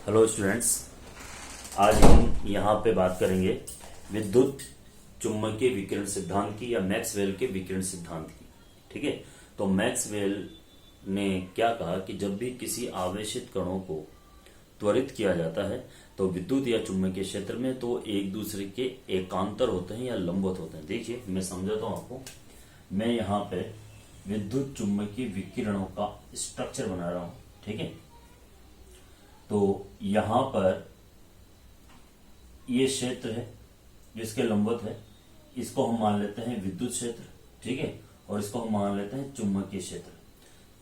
Hello students, आज हम यहाँ पे बात करेंगे विद्युत चुम्बकीय विकिरण सिद्धांत की या मैक्सवेल के विकिरण सिद्धांत की। ठीक है, तो मैक्सवेल ने क्या कहा कि जब भी किसी आवेशित कणों को त्वरित किया जाता है तो विद्युत या चुम्बकीय क्षेत्र में तो एक दूसरे के एकांतर होते हैं या लंबवत होते हैं। देखिए, मैं समझाता हूँ आपको। मैं यहाँ पे विद्युत चुम्बकीय विकिरणों का स्ट्रक्चर बना रहा हूँ। ठीक है, तो यहां पर ये क्षेत्र है जिसके लंबवत है, इसको हम मान लेते हैं विद्युत क्षेत्र। ठीक है, और इसको हम मान लेते हैं चुंबकीय क्षेत्र।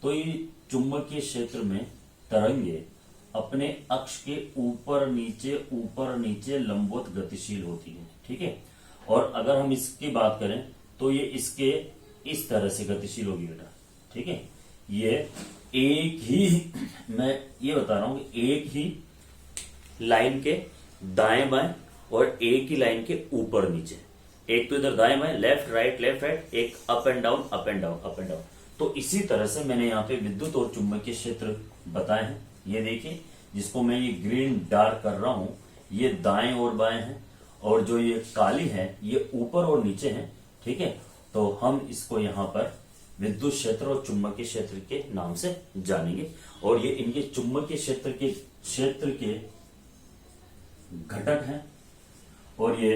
तो ये चुंबकीय क्षेत्र में तरंगे अपने अक्ष के ऊपर नीचे लंबवत गतिशील होती है। ठीक है, और अगर हम इसकी बात करें तो ये इसके इस तरह से गतिशील होगी बेटा। ठीक है, ये एक ही, मैं ये बता रहा हूं कि एक ही लाइन के दाएं बाएं और एक ही लाइन के ऊपर नीचे, एक तो इधर दाएं बाएं, लेफ्ट राइट, एक up and down, up and down, up and down. तो इसी तरह से मैंने यहाँ पे विद्युत और चुंबकीय क्षेत्र बताए हैं। ये देखिए, जिसको मैं ये ग्रीन डार्क कर रहा हूं, ये दाएं और बाएं हैं, और जो ये काली है ये ऊपर और नीचे है। ठीक है, तो हम इसको यहाँ पर विद्युत क्षेत्र और चुंबकीय क्षेत्र के नाम से जानेंगे। और ये इनके चुंबकीय क्षेत्र के घटक हैं, और ये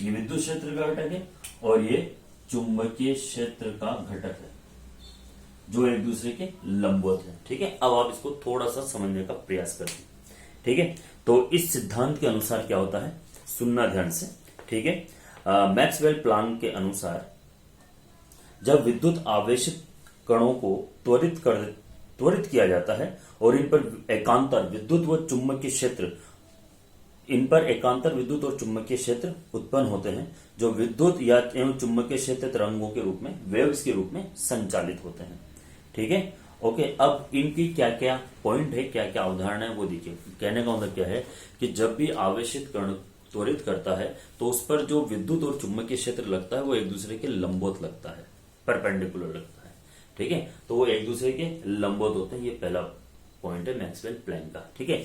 विद्युत क्षेत्र का घटक है और ये चुंबकीय क्षेत्र का घटक है, जो एक दूसरे के लंबवत है। ठीक है, अब आप इसको थोड़ा सा समझने का प्रयास करें। ठीक है, तो इस सिद्धांत के अनुसार क्या होता है, सुनना ध्यान से। ठीक है, मैक्सवेल प्लांक के अनुसार जब विद्युत आवेशित कणों को त्वरित किया जाता है और इन पर एकांतर विद्युत व चुंबकीय क्षेत्र विद्युत और चुंबकीय क्षेत्र उत्पन्न होते हैं, जो विद्युत या एवं चुंबकीय क्षेत्र तरंगों के रूप में, वेव्स के रूप में संचालित होते हैं। ठीक है, ओके। अब इनकी क्या क्या पॉइंट है, क्या क्या उदाहरण है, वो देखिए। कहने का मतलब क्या है कि जब भी आवेशित कण त्वरित करता है तो उस पर जो विद्युत और चुंबकीय क्षेत्र लगता है वो एक दूसरे के लंबवत लगता है, परपेंडिकुलर लगता है। ठीक है, तो वो एक दूसरे के लंबवत होते हैं। ये पहला पॉइंट है मैक्सवेल प्लांक का। ठीक है,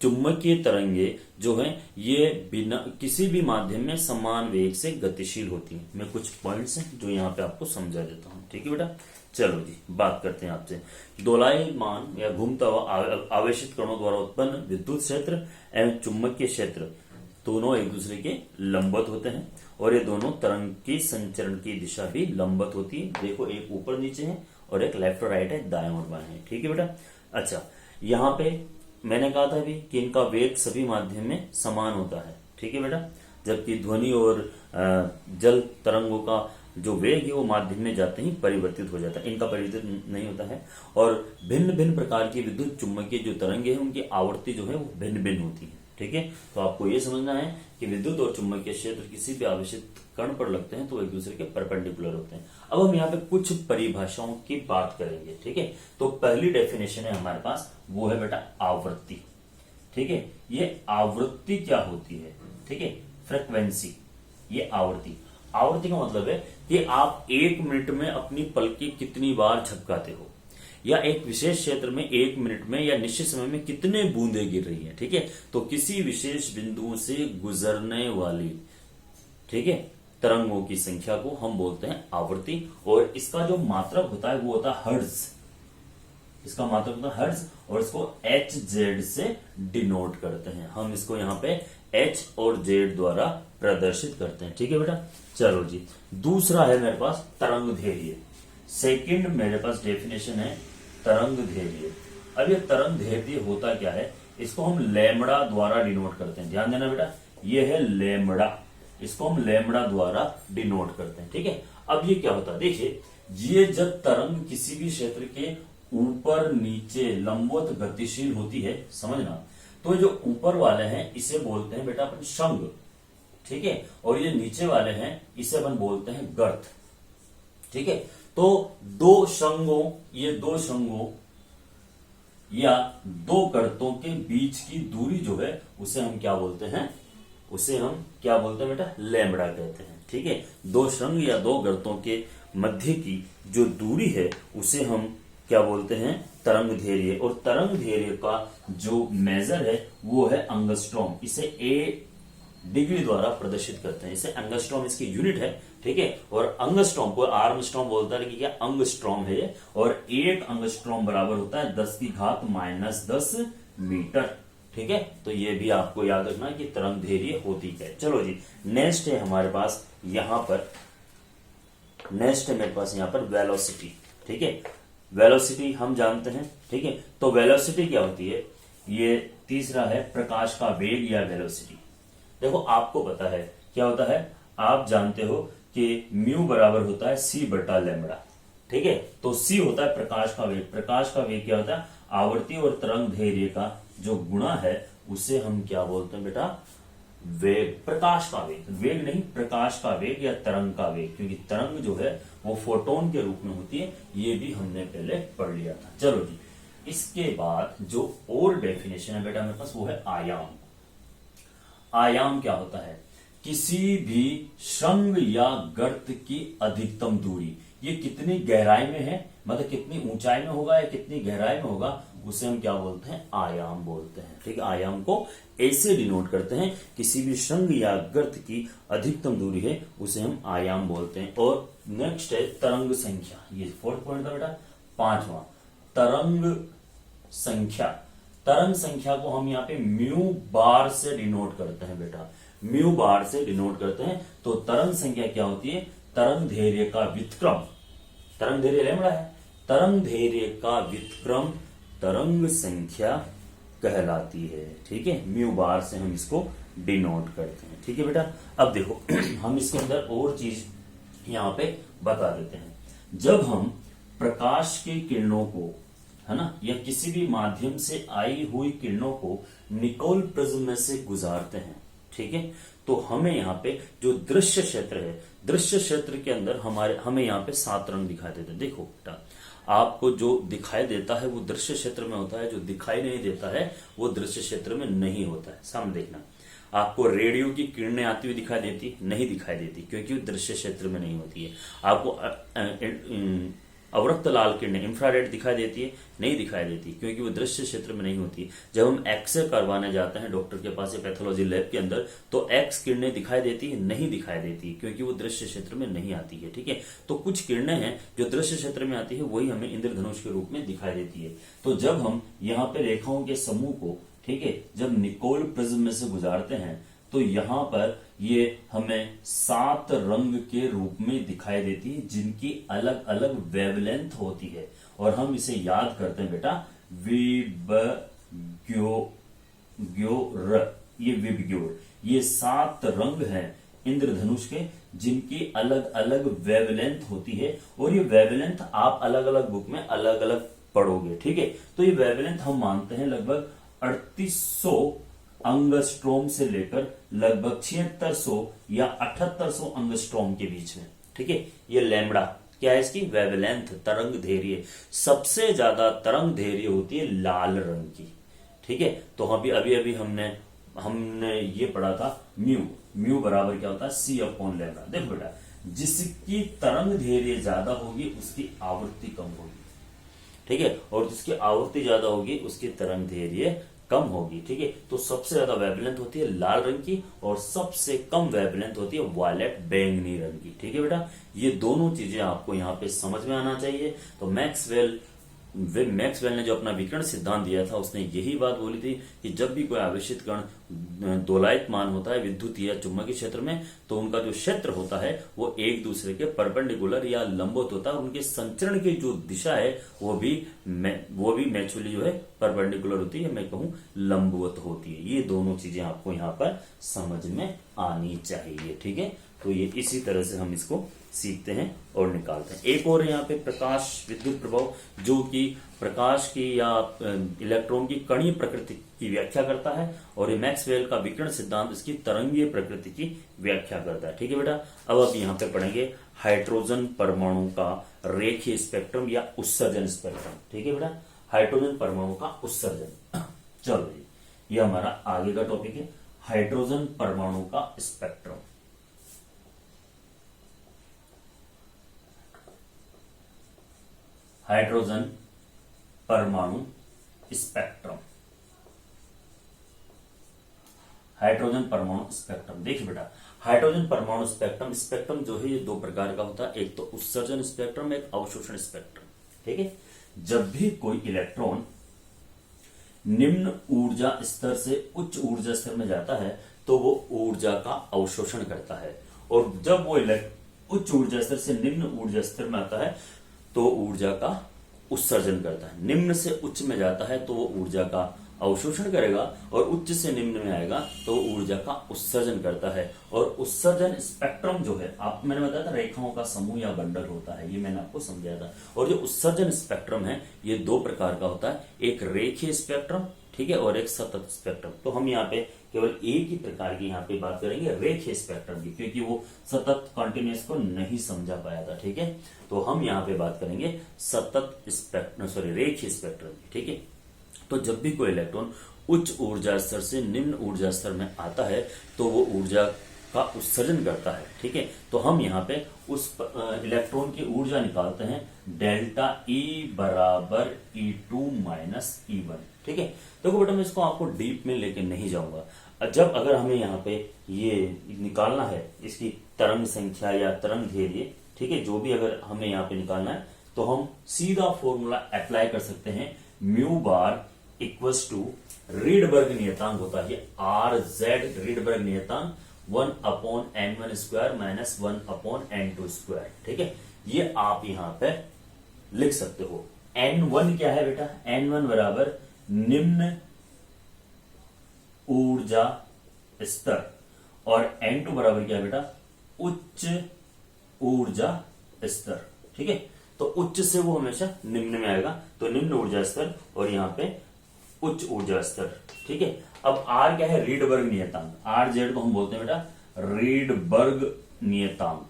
चुंबकीय तरंगे जो हैं ये बिना किसी भी माध्यम में समान वेग से गतिशील होती हैं। मैं कुछ पॉइंट्स हैं जो यहाँ पे आपको समझा देता हूँ। ठीक है बेटा, चलो जी बात करते हैं आपसे। दोलायमान या घूमता हुआ आवेशित कणों द्वारा उत्पन्न विद्युत क्षेत्र एवं चुंबकीय क्षेत्र दोनों एक दूसरे के लंबवत होते हैं, और ये दोनों तरंग की संचरण की दिशा भी लंबवत होती है। देखो, एक ऊपर नीचे है और एक लेफ्ट और राइट है, दाएं और बाएं है। ठीक है बेटा, अच्छा। यहाँ पे मैंने कहा था भी कि इनका वेग सभी माध्यम में समान होता है। ठीक है बेटा, जबकि ध्वनि और जल तरंगों का जो वेग है वो माध्यम में जाते ही परिवर्तित हो जाता है, इनका परिवर्तित नहीं होता है। और भिन्न भिन्न प्रकार की विद्युत चुंबकीय जो तरंगे हैं उनकी आवृत्ति जो है वो भिन्न भिन्न होती है। ठीक है, तो आपको ये समझना है कि विद्युत और चुंबकीय क्षेत्र किसी भी आवेशित कण पर लगते हैं तो एक दूसरे के परपेंडिकुलर होते हैं। अब हम यहाँ पे कुछ परिभाषाओं की बात करेंगे। ठीक है, तो पहली डेफिनेशन है हमारे पास, वो है बेटा आवृत्ति। ठीक है, ये आवृत्ति क्या होती है? ठीक है, फ्रीक्वेंसी, ये आवृत्ति का मतलब है कि आप 1 मिनट में अपनी पलकें कितनी बार झपकाते हो, या एक विशेष क्षेत्र में 1 मिनट में या निश्चित समय में कितने बूंदे गिर रही हैं। ठीक है, तो किसी विशेष बिंदु से गुजरने वाली, ठीक है, तरंगों की संख्या को हम बोलते हैं आवृत्ति। और इसका जो मात्रक होता है वो होता है हर्ट्ज। इसका मात्रक होता है हर्ट्ज, और इसको HZ से डिनोट करते हैं। हम इसको यहाँ पे H और Z द्वारा प्रदर्शित करते हैं। ठीक है बेटा, चलो जी। दूसरा है मेरे पास तरंग दैर्घ्य। सेकंड मेरे पास डेफिनेशन है तरंग दैर्घ्य। अब ये तरंग दैर्घ्य होता क्या है, इसको हम लैम्बडा द्वारा डिनोट करते हैं। ध्यान देना बेटा, ये है लैम्बडा, इसको हम लैम्बडा द्वारा डिनोट करते हैं। ठीक है, अब ये क्या होता है, देखिए, ये जब तरंग किसी भी क्षेत्र के ऊपर नीचे लंबवत गतिशील होती है, समझना, तो जो ऊपर वाले हैं इसे बोलते हैं बेटा अपन शंग। ठीक है, और ये नीचे वाले हैं इसे अपन बोलते हैं गर्त। ठीक है, तो दो शंगों या दो गर्तों के बीच की दूरी जो है उसे हम क्या बोलते हैं, बेटा लैम्बडा कहते हैं। ठीक है, दो शंग या दो गर्तों के मध्य की जो दूरी है उसे हम क्या बोलते हैं, तरंग धैर्य। और तरंग धैर्य का जो मेजर है वो है एंगस्ट्रॉम। इसे ए डिग्री द्वारा प्रदर्शित करते हैं, इसे एंगस्ट्रॉम इसकी यूनिट है, ठीक है। और अंगस्ट्रॉम को आर्मस्ट्रॉम बोलता है, लेकिन क्या अंगस्ट्रॉम है ये। और एक अंगस्ट्रॉम बराबर होता है 10⁻⁻10 मीटर, ठीक है। तो ये भी आपको याद रखना कि तरंग धैर्य होती है। चलो जी, नेक्स्ट है हमारे पास यहां पर, नेक्स्ट है मेरे पास यहां पर वेलोसिटी, ठीक है। वेलोसिटी हम जानते हैं, ठीक है। तो वेलोसिटी क्या होती है, ये तीसरा है प्रकाश का वेग या वेलोसिटी। देखो आपको पता है क्या होता है, आप जानते हो कि म्यू बराबर होता है c/λ, ठीक है। तो c होता है प्रकाश का वेग। प्रकाश का वेग क्या होता है, आवर्ती और तरंग धैर्य का जो गुणा है उसे हम क्या बोलते हैं बेटा, वेग। प्रकाश का वेग, वेग नहीं, प्रकाश का वेग या तरंग का वेग, क्योंकि तरंग जो है वो फोटोन के रूप में होती है, ये भी हमने पहले पढ़ लिया था। चलो जी, इसके बाद जो और डेफिनेशन है बेटा मेरे पास वो है आयाम। आयाम क्या होता है, किसी भी शृंग या गर्त की अधिकतम दूरी, ये कितनी गहराई में है, मतलब कितनी ऊंचाई में होगा या कितनी गहराई में होगा, उसे हम क्या बोलते हैं, आयाम बोलते हैं, ठीक है। आयाम को ऐसे डिनोट करते हैं, किसी भी शृंग या गर्त की अधिकतम दूरी है उसे हम आयाम बोलते हैं। और नेक्स्ट है तरंग संख्या, ये 4th पॉइंट था बेटा, 5वां तरंग संख्या। तरंग संख्या को हम यहाँ पे म्यू बार से डिनोट करते हैं बेटा, म्यू बार से डिनोट करते हैं। तो तरंग संख्या क्या होती है, तरंग धैर्य का व्युत्क्रम, तरंग धैर्य लैम्बडा है, तरंग धैर्य का व्युत्क्रम तरंग संख्या कहलाती है, ठीक है। म्यू बार से हम इसको डिनोट करते हैं, ठीक है बेटा। अब देखो हम इसके अंदर और चीज यहां पे बता देते हैं। जब हम प्रकाश की किरणों को, है ना, या किसी भी माध्यम से आई हुई किरणों को निकोल प्रिज्म में से गुजारते हैं, ठीक है, तो हमें यहाँ पे जो दृश्य क्षेत्र है, दृश्य क्षेत्र के अंदर हमें यहाँ पे 7 रंग दिखाई देते हैं। देखो बेटा, आपको जो दिखाई देता है वो दृश्य क्षेत्र में होता है, जो दिखाई नहीं देता है वो दृश्य क्षेत्र में नहीं होता है। सामने देखना, आपको रेडियो की किरणें आती हुई दिखाई देती, नहीं दिखाई देती, क्योंकि वो दृश्य क्षेत्र में नहीं होती है। आपको अवरक्त लाल किरणें, इंफ्रारेड दिखाई देती है, नहीं दिखाई देती, क्योंकि वो दृश्य क्षेत्र में नहीं होती। जब हम एक्सरे करवाने जाते हैं डॉक्टर के पास या पैथोलॉजी लैब के अंदर, तो एक्स किरणें दिखाई देती है, नहीं दिखाई देती, क्योंकि वो दृश्य क्षेत्र में नहीं आती है, ठीक है। तो कुछ किरणें हैं जो दृश्य क्षेत्र में आती है, वही हमें इंद्रधनुष के रूप में दिखाई देती है। तो जब हम यहाँ पे रेखाओं के समूह को, ठीक है, जब निकोल प्रिज्म में से गुजारते हैं, तो यहां पर ये हमें 7 रंग के रूप में दिखाई देती है, जिनकी अलग अलग वेवलेंथ होती है। और हम इसे याद करते हैं बेटा, विबग्योर, ये विबग्योर, ये 7 रंग हैं इंद्रधनुष के, जिनकी अलग अलग वेवलेंथ होती है। और ये वेवलेंथ आप अलग अलग बुक में अलग अलग पढ़ोगे, ठीक है। तो ये वेवलेंथ हम मानते हैं लगभग 3800 अंगस्ट्रोम से लेकर लगभग 7600 या 7800 अंगस्ट्रोम के बीच में, ठीक है। ये लैम्बडा क्या है, इसकी वेवलेंथ, तरंग धैर्य। सबसे ज्यादा तरंग धैर्य होती है लाल रंग की, ठीक है। तो अभी हमने ये पढ़ा था म्यू बराबर क्या होता है, c/λ। देखो बेटा, जिसकी तरंग धैर्य ज्यादा होगी उसकी आवृत्ति कम होगी, ठीक है, और जिसकी आवृत्ति ज्यादा होगी उसकी तरंग धैर्य कम होगी, ठीक है। तो सबसे ज्यादा वेवलेंथ होती है लाल रंग की और सबसे कम वेवलेंथ होती है वायलेट बैंगनी रंग की, ठीक है बेटा। ये दोनों चीजें आपको यहाँ पे समझ में आना चाहिए। तो मैक्सवेल ने जो अपना विकिरण सिद्धांत दिया था, उसने यही बात बोली थी कि जब भी कोई आवेशित कण दोलायमान होता है विद्युत या चुंबकीय क्षेत्र में, तो उनका जो क्षेत्र होता है वो एक दूसरे के परपेंडिकुलर या लंबवत होता है। उनके संचरण की जो दिशा है वो भी मैचुअली जो है परपेंडिकुलर होती है, मैं कहूं लंबवत होती है। ये दोनों चीजें आपको यहाँ पर समझ में आनी चाहिए, ठीक है। तो ये इसी तरह से हम इसको सीखते हैं और निकालते हैं। एक और यहाँ पे प्रकाश विद्युत प्रभाव, जो कि प्रकाश की या इलेक्ट्रॉन की कणीय प्रकृति की व्याख्या करता है, और ये मैक्सवेल का विकिरण सिद्धांत इसकी तरंगीय प्रकृति की व्याख्या करता है, ठीक है बेटा। अब आप यहाँ पे पढ़ेंगे हाइड्रोजन परमाणु का रेखीय स्पेक्ट्रम या उत्सर्जन स्पेक्ट्रम, ठीक है बेटा। हाइड्रोजन परमाणु का उत्सर्जन, चलो ये हमारा आगे का टॉपिक है, हाइड्रोजन परमाणु का स्पेक्ट्रम। हाइड्रोजन परमाणु स्पेक्ट्रम, हाइड्रोजन परमाणु स्पेक्ट्रम। देखिए बेटा, हाइड्रोजन परमाणु स्पेक्ट्रम, स्पेक्ट्रम जो है ये दो प्रकार का होता है, एक तो उत्सर्जन स्पेक्ट्रम, एक अवशोषण स्पेक्ट्रम। ठीक है, जब भी कोई इलेक्ट्रॉन निम्न ऊर्जा स्तर से उच्च ऊर्जा स्तर में जाता है तो वो ऊर्जा का अवशोषण करता है, और जब वो उच्च ऊर्जा स्तर से निम्न ऊर्जा स्तर में आता है तो ऊर्जा का उत्सर्जन करता है। निम्न से उच्च में जाता है तो वो ऊर्जा का अवशोषण करेगा, और उच्च से निम्न में आएगा तो ऊर्जा का उत्सर्जन करता है। और उत्सर्जन स्पेक्ट्रम जो है, आप मैंने बताया था रेखाओं का समूह या बंडल होता है, ये मैंने आपको समझाया था। और जो उत्सर्जन स्पेक्ट्रम है ये दो प्रकार का होता है, एक रेखीय स्पेक्ट्रम, ठीक है, और एक सतत स्पेक्ट्रम। तो हम यहाँ पे केवल एक ही प्रकार की यहाँ पे बात करेंगे, रेखीय स्पेक्ट्रम की, क्योंकि वो सतत कॉन्टिन्यूस को नहीं समझा पाया था। ठीक है, तो हम यहाँ पे बात करेंगे सतत स्पेक्ट्रम, सॉरी रेखीय स्पेक्ट्रम की। ठीक है, तो जब भी कोई इलेक्ट्रॉन उच्च ऊर्जा स्तर से निम्न ऊर्जा स्तर में आता है तो वो ऊर्जा का उत्सर्जन करता है। ठीक है, तो हम यहाँ पे उस इलेक्ट्रॉन की ऊर्जा निकालते हैं, डेल्टा E बराबर E2 माइनस E1। ठीक है, देखो बेटा मैं इसको आपको डीप में लेके नहीं जाऊंगा। जब अगर हमें यहाँ पे ये निकालना है इसकी तरंग संख्या या तरंग धैर्य, ठीक है, जो भी अगर हमें यहाँ पे निकालना है तो हम सीधा फॉर्मूला अप्लाई कर सकते हैं, म्यू बार इक्वल्स टू रीडबर्ग नियतांक होता है आर जेड, रीडबर्ग नियतांक 1/n1 square minus 1/n2 square. ठीक है, ये आप यहां पे लिख सकते हो। n1 क्या है बेटा, n1 बराबर निम्न ऊर्जा स्तर, और n2 बराबर क्या है बेटा, उच्च ऊर्जा स्तर। ठीक है, तो उच्च से वो हमेशा निम्न में आएगा, तो निम्न ऊर्जा स्तर और यहाँ पे उच्च ऊर्जा स्तर। ठीक है, अब आर क्या है, रीडबर्ग नियतांक, आर जेड को हम बोलते हैं बेटा रीडबर्ग नियतांक।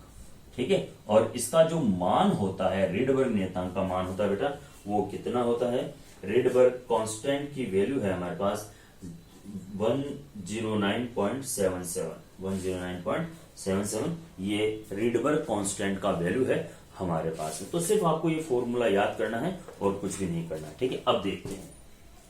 ठीक है, और इसका जो मान होता है, रीडबर्ग नियतांक का मान होता है बेटा, वो कितना होता है, रीडबर्ग कांस्टेंट की वैल्यू है हमारे पास 109.77, 109.77 ये रीडबर्ग कांस्टेंट का वैल्यू है हमारे पास है। तो सिर्फ आपको ये फॉर्मूला याद करना है और कुछ भी नहीं करना है। ठीक है, अब देखते हैं।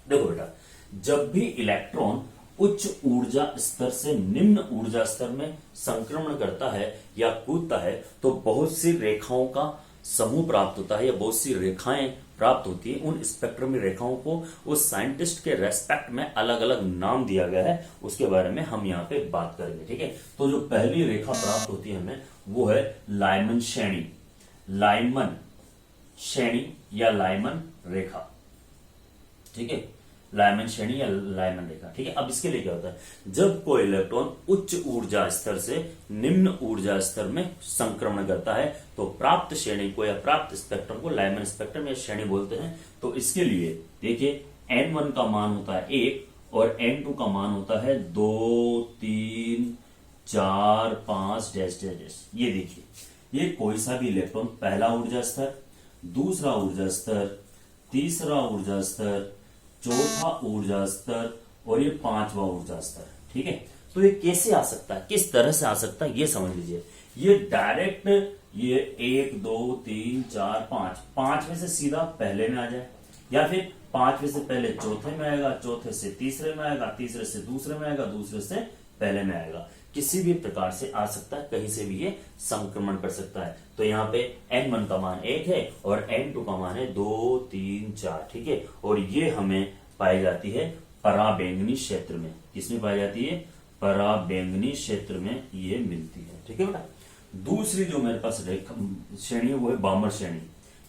देखो बेटा, जब भी इलेक्ट्रॉन उच्च ऊर्जा स्तर से निम्न ऊर्जा स्तर में संक्रमण करता है या कूदता है तो बहुत सी रेखाओं का समूह प्राप्त होता है या बहुत सी रेखाएं प्राप्त होती है। उन स्पेक्ट्रमी रेखाओं को उस साइंटिस्ट के रेस्पेक्ट में अलग अलग नाम दिया गया है, उसके बारे में हम यहाँ पे बात करेंगे। ठीक है, तो जो पहली रेखा प्राप्त होती है हमें वो है लाइमन श्रेणी, लाइमन श्रेणी या लाइमन रेखा। ठीक है, लाइमन श्रेणी या लाइमन रेखा। ठीक है, अब इसके लिए क्या होता है, जब कोई इलेक्ट्रॉन उच्च ऊर्जा स्तर से निम्न ऊर्जा स्तर में संक्रमण करता है तो प्राप्त श्रेणी को या प्राप्त स्पेक्ट्रम को लाइमन स्पेक्ट्रम या श्रेणी बोलते हैं। तो इसके लिए देखिए n1 का मान होता है 1 और n2 का मान होता है 2 3 4 5 डैश डैश डैश। ये देखिए, ये कोई सा भी इलेक्ट्रॉन पहला ऊर्जा स्तर, दूसरा ऊर्जा स्तर, तीसरा ऊर्जा स्तर, चौथा ऊर्जा स्तर और ये पांचवा ऊर्जा स्तर। ठीक है, तो ये कैसे आ सकता है, किस तरह से आ सकता है, ये समझ लीजिए। ये डायरेक्ट ये 1 2 3 4 5 5 में से सीधा पहले में आ जाए, या फिर 5 में से पहले चौथे में आएगा, चौथे से तीसरे में आएगा, तीसरे से दूसरे में आएगा, दूसरे से पहले में आएगा। किसी भी प्रकार से आ सकता है, कहीं से भी ये संक्रमण कर सकता है। तो यहाँ पे n1 का मान 1 है और n2 का मान है 2 3 4। ठीक है, और ये हमें पाई जाती है पराबैंगनी क्षेत्र में। किसमें पाई जाती है, पराबैंगनी क्षेत्र में ये मिलती है। ठीक है बेटा, दूसरी जो मेरे पास श्रेणी है वो है बामर श्रेणी,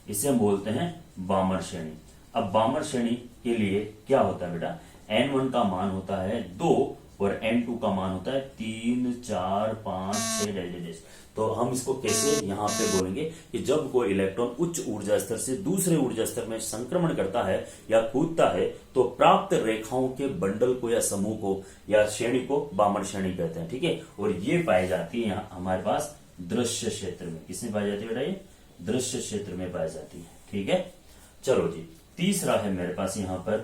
इसे हम बोलते हैं बामर श्रेणी। अब बामर श्रेणी के लिए क्या होता है बेटा, n1 का मान होता है 2 और n2 का मान होता है 3 4 5 6 डैश। तो हम इसको कैसे यहाँ पे बोलेंगे कि जब कोई इलेक्ट्रॉन उच्च ऊर्जा स्तर से दूसरे ऊर्जा स्तर में संक्रमण करता है या कूदता है तो प्राप्त रेखाओं के बंडल को या समूह को या श्रेणी को बामर श्रेणी कहते हैं। ठीक है, और ये पाई जाती है यहाँ हमारे पास दृश्य क्षेत्र में। किसमें पाई जाती है बेटा, ये दृश्य क्षेत्र में पाई जाती है। ठीक है, चलो जी, तीसरा है मेरे पास यहाँ पर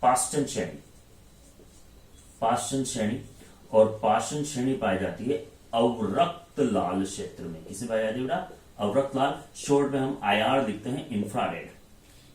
पाश्चन श्रेणी। पाश्चन श्रेणी, और पाश्चन श्रेणी पाई जाती है अवरक्त लाल क्षेत्र में। किसे पाई जाती है बेटा, अवरक्त लाल, शॉर्ट में हम IR लिखते हैं, इंफ्रारेड।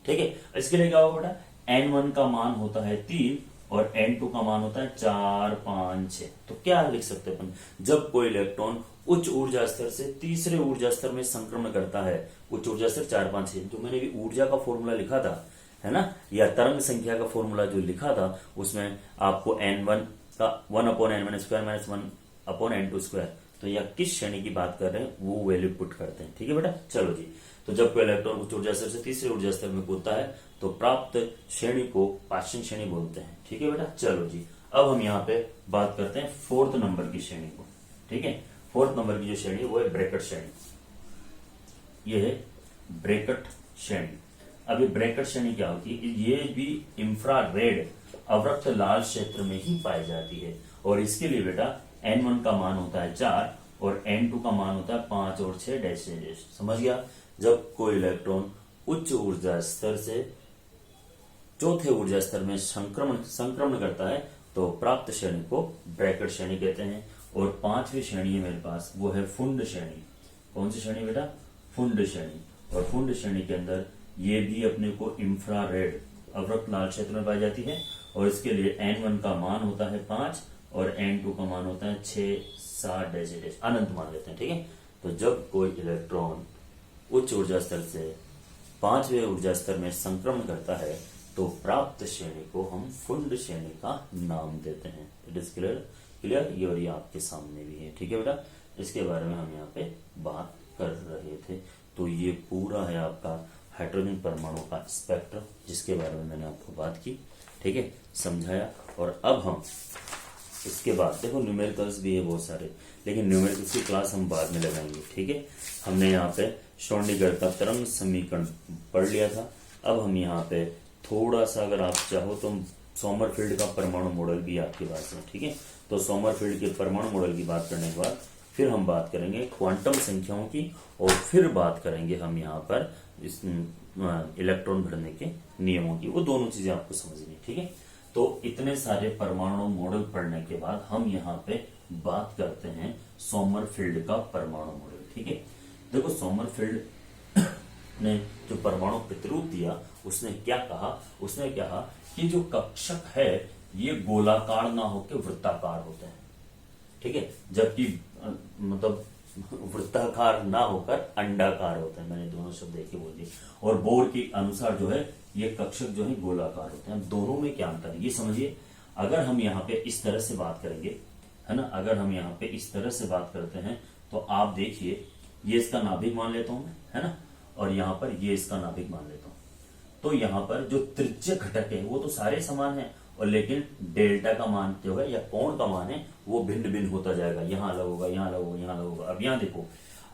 ठीक है, इसके लिए क्या होगा बेटा, N1 का मान होता है 3 और N2 का मान होता है 4, 5, 6। तो क्या लिख सकते हैं अपन, जब कोई इलेक्ट्रॉन उच्च ऊर्जा स्तर से तीसरे ऊर्जा स्तर में संक्रमण करता है, उच्च ऊर्जा स्तर 4, 5, 6, जो मैंने भी ऊर्जा का फॉर्मूला लिखा था, है ना, या तरंग संख्या का फॉर्मूला जो लिखा था, उसमें आपको N1 का 1/N1 square minus 1/N2 square, तो यह किस श्रेणी की बात कर रहे हैं वो वैल्यू पुट करते हैं। ठीक है बेटा, चलो जी। तो जब कोई इलेक्ट्रॉन उच्च ऊर्जा स्तर से तीसरे ऊर्जा स्तर में कूदता है तो प्राप्त श्रेणी को पाश्चन श्रेणी बोलते हैं। ठीक है बेटा, चलो जी। अब हम यहाँ पे बात करते हैं 4th नंबर की श्रेणी को। ठीक है, 4th नंबर की जो श्रेणी है वो है ब्रैकेट श्रेणी। ये है ब्रैकेट श्रेणी। अब ये ब्रैकेट श्रेणी क्या होती है, ये भी इंफ्रारेड अवरक्त लाल क्षेत्र में ही पाई जाती है, और इसके लिए बेटा N1 का मान होता है 4 और N2 का मान होता है 5 और 6 डैश से डैश। समझ गया, जब कोई इलेक्ट्रॉन उच्च ऊर्जा स्तर से चौथे ऊर्जा स्तर में संक्रमण करता है तो प्राप्त श्रेणी को ब्रैकेट श्रेणी कहते हैं। और 5वीं श्रेणी है मेरे पास, वो है फुंड श्रेणी। कौन सी श्रेणी बेटा, फुंड श्रेणी। और फुंड श्रेणी के अंदर ये भी अपने को इंफ्रारेड अवरक्त लाल क्षेत्र में पाई जाती है, और इसके लिए N1 का मान होता है 5 और N2 का मान होता है 6, 7 डैश डैश, अनंत मान लेते हैं। ठीक है, तो जब कोई इलेक्ट्रॉन उच्च ऊर्जा स्तर से 5वें ऊर्जा स्तर में संक्रमण करता है तो प्राप्त श्रेणी को हम फुंड श्रेणी का नाम देते हैं। इट इज क्लियर, ये और ये आपके सामने भी है। ठीक है बेटा, इसके बारे में हम यहाँ पे बात कर रहे थे। तो ये पूरा है आपका हाइड्रोजन परमाणु का स्पेक्ट्रम, जिसके बारे में मैंने आपको बात की। ठीक है, समझाया। और अब हम इसके बाद देखो न्यूमेरिकल्स भी है बहुत सारे, लेकिन न्यूमेरिकल्स की क्लास हम बाद में लगाएंगे। ठीक है, हमने यहाँ पे श्रोडिंगर का तरंग समीकरण पढ़ लिया था। अब हम यहाँ पे थोड़ा सा, अगर आप चाहो तो सोमरफेल्ड का परमाणु मॉडल भी आपके पास है। ठीक है, तो सोमरफेल्ड के परमाणु मॉडल की बात करने के बाद फिर हम बात करेंगे क्वांटम संख्याओं की, और फिर बात करेंगे हम यहाँ पर इस इलेक्ट्रॉन भरने के नियमों की। वो दोनों चीजें आपको समझनी। ठीक है, तो इतने सारे परमाणु मॉडल पढ़ने के बाद हम यहाँ पे बात करते हैं सोमरफेल्ड का परमाणु मॉडल। ठीक है, देखो सोमरफेल्ड ने जो परमाणु प्रतिरूप दिया, उसने क्या कहा, उसने कहा कि जो कक्षक है ये गोलाकार ना होकर वृत्ताकार होते हैं। ठीक है, जबकि मतलब वृत्ताकार ना होकर अंडाकार होते हैं। मैंने दोनों शब्द एक ही बोल दिए। और बोर के अनुसार जो है ये कक्षक जो है गोलाकार होते हैं। दोनों में क्या अंतर है ये समझिए। अगर हम यहाँ पे इस तरह से बात करेंगे, है ना, अगर हम यहाँ पे इस तरह से बात करते हैं तो आप देखिए, ये इसका नाभिक मान लेता हूं मैं, है ना, और यहाँ पर ये इसका नाभिक मान लेता हूं। तो यहाँ पर जो त्रिज्य घटक है वो तो सारे समान है, और लेकिन डेल्टा का मान जो है या कोण का मान है वो भिन्न भिन्न होता जाएगा। यहाँ अलग होगा, यहाँ अलग होगा, यहाँ अलग होगा। अब यहाँ देखो,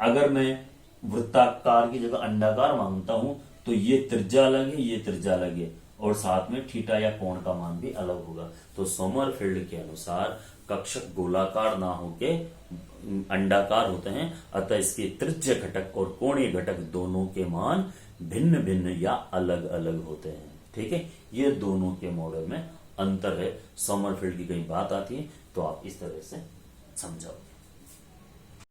अगर मैं वृत्ताकार की जगह अंडाकार मानता हूं तो ये त्रिज्या अलग है, ये त्रिज्या अलग है, और साथ में थीटा या कोण का मान भी अलग होगा। तो सोमरफेल्ड के अनुसार कक्षक गोलाकार ना होके अंडाकार होते हैं, अतः इसके त्रिज्य घटक और कोणीय घटक दोनों के मान भिन्न भिन्न या अलग अलग होते हैं। ठीक है, ये दोनों के मॉडल में अंतर है। सोमरफेल्ड की कहीं बात आती है तो आप इस तरह से समझाओ।